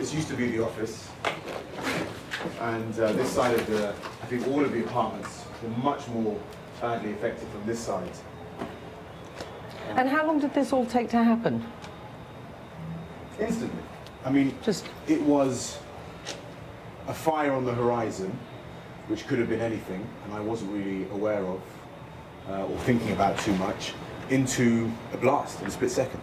This used to be the office, and this side of I think all of the apartments were much more badly affected from this side. And how long did this all take to happen? Instantly. I mean, it was a fire on the horizon, which could have been anything, and I wasn't really aware of or thinking about too much, into a blast in a split second.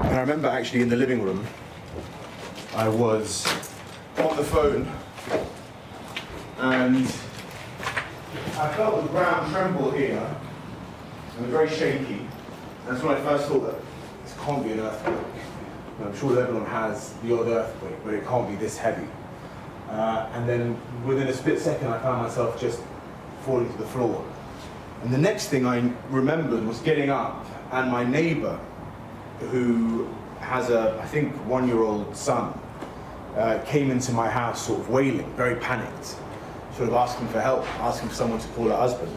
And I remember actually in the living room, I was on the phone, and I felt the ground tremble here, and very shaky. That's when I first thought that this can't be an earthquake. And I'm sure Lebanon has the odd earthquake, but it can't be this heavy. And then within a split second, I found myself just falling to the floor. And the next thing I remembered was getting up, and my neighbor, who has a, I think, 1-year-old son, came into my house sort of wailing, very panicked, sort of asking for help, asking for someone to call her husband.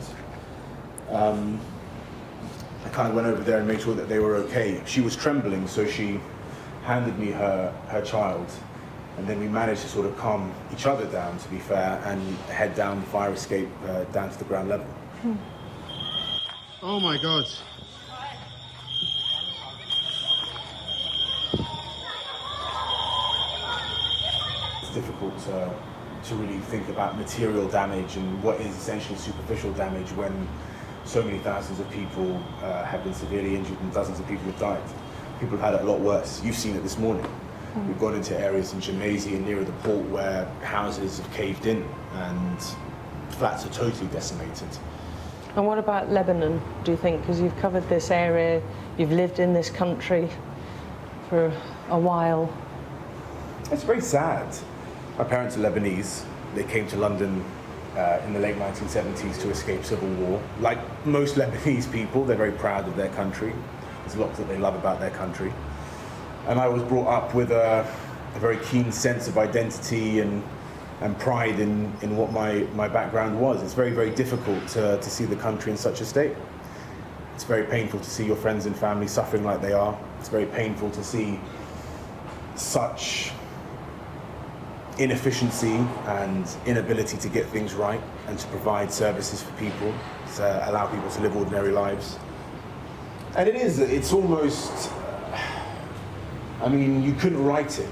I kind of went over there and made sure that they were okay. She was trembling, so she handed me her child, and then we managed to sort of calm each other down, to be fair, and head down the fire escape down to the ground level. Oh my God. It's difficult to really think about material damage and what is essentially superficial damage when so many thousands of people have been severely injured and dozens of people have died. People have had it a lot worse. You've seen it this morning. We've gone into areas in Jamaizi and near the port where houses have caved in and flats are totally decimated. And what about Lebanon, do you think? Because you've covered this area, you've lived in this country for a while. It's very sad. My parents are Lebanese. They came to London in the late 1970s to escape civil war. Like most Lebanese people, they're very proud of their country. There's lots that they love about their country. And I was brought up with a very keen sense of identity and pride in what my background was. It's very, very difficult to see the country in such a state. It's very painful to see your friends and family suffering like they are. It's very painful to see such inefficiency and inability to get things right and to provide services for people, to allow people to live ordinary lives. And it's almost, I mean, you couldn't write it,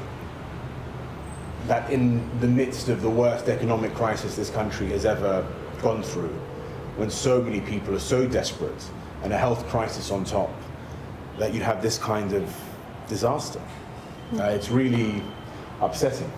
that in the midst of the worst economic crisis this country has ever gone through, when so many people are so desperate and a health crisis on top, that you'd have this kind of disaster. It's really upsetting.